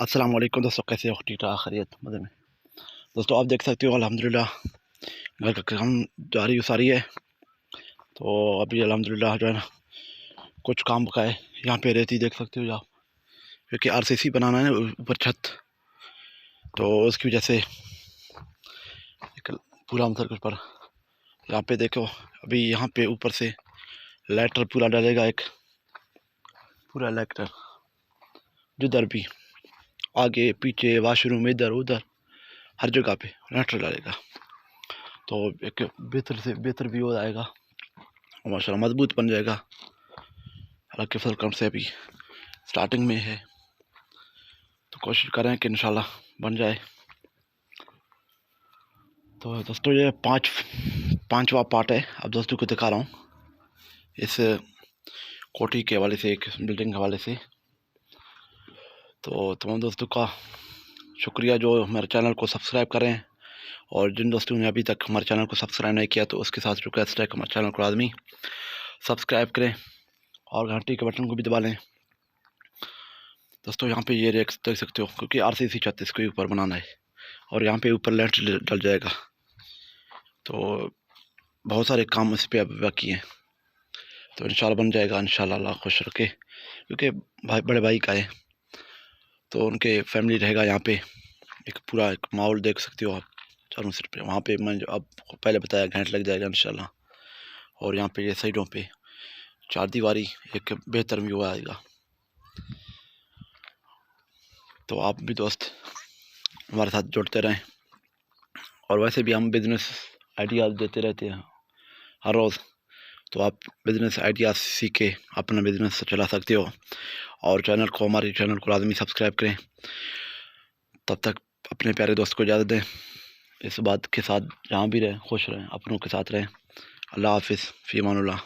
अस्सलाम वालेकुम दोस्तों, कैसे हो? ठीक ठाक, खैरियत, मज़े में। दोस्तों आप देख सकते हो अल्हम्दुलिल्लाह घर का काम जारी सारी है। तो अभी अल्हम्दुलिल्लाह जो है ना कुछ काम बका है। यहाँ पे रेती देख सकते हो आप, क्योंकि आरसीसी बनाना है ऊपर छत, तो उसकी वजह से एक पूरा मतलब पर यहाँ पे देखो अभी यहाँ पे ऊपर से लेटर पूरा डालेगा, एक पूरा लेटर जिधर भी आगे पीछे वॉशरूम इधर उधर हर जगह पे लेटर डालेगा, तो एक बेहतर से बेहतर भी हो जाएगा और माशाल्लाह मजबूत बन जाएगा। हालांकि फल कम से अभी स्टार्टिंग में है, तो कोशिश करें कि इंशाल्लाह बन जाए। तो दोस्तों ये पांचवा पार्ट है, अब दोस्तों को दिखा रहा हूँ इस कोठी के हवाले से, एक बिल्डिंग के हवाले से। तो तमाम दोस्तों का शुक्रिया जो हमारे चैनल को सब्सक्राइब करें, और जिन दोस्तों ने अभी तक हमारे चैनल को सब्सक्राइब नहीं किया तो उसके साथ रिक्वेस्ट है कि हमारे चैनल को आदमी सब्सक्राइब करें और घंटी के बटन को भी दबा लें। दोस्तों यहाँ पे ये देख सकते हो, क्योंकि आरसीसी छत इसके ऊपर बनाना है और यहाँ पे ऊपर लेंटर डल जाएगा, तो बहुत सारे काम इस पे अभी बाकी हैं। तो इंशाल्लाह बन जाएगा, इंशाल्लाह अल्लाह खुश रखे, क्योंकि भाई बड़े भाई का है तो उनके फैमिली रहेगा यहाँ पे। एक पूरा एक माहौल देख सकते हो आप चारों सिर पे। वहाँ पे मैं जो आपको पहले बताया घंटा लग जाएगा इंशाल्लाह, और यहाँ पे ये साइडों पे चार दीवारी एक बेहतर व्यू आएगा। तो आप भी दोस्त हमारे साथ जुड़ते रहें, और वैसे भी हम बिज़नेस आइडियाज़ देते रहते हैं हर रोज़, तो आप बिज़नेस आइडियाज़ सीख के अपना बिज़नेस चला सकते हो। और हमारे चैनल को लाजमी सब्सक्राइब करें। तब तक अपने प्यारे दोस्त को इजाज़त दें। इस बात के साथ जहाँ भी रहें खुश रहें, अपनों के साथ रहें। अल्लाह हाफिज़, फ़ी अमानुल्लाह।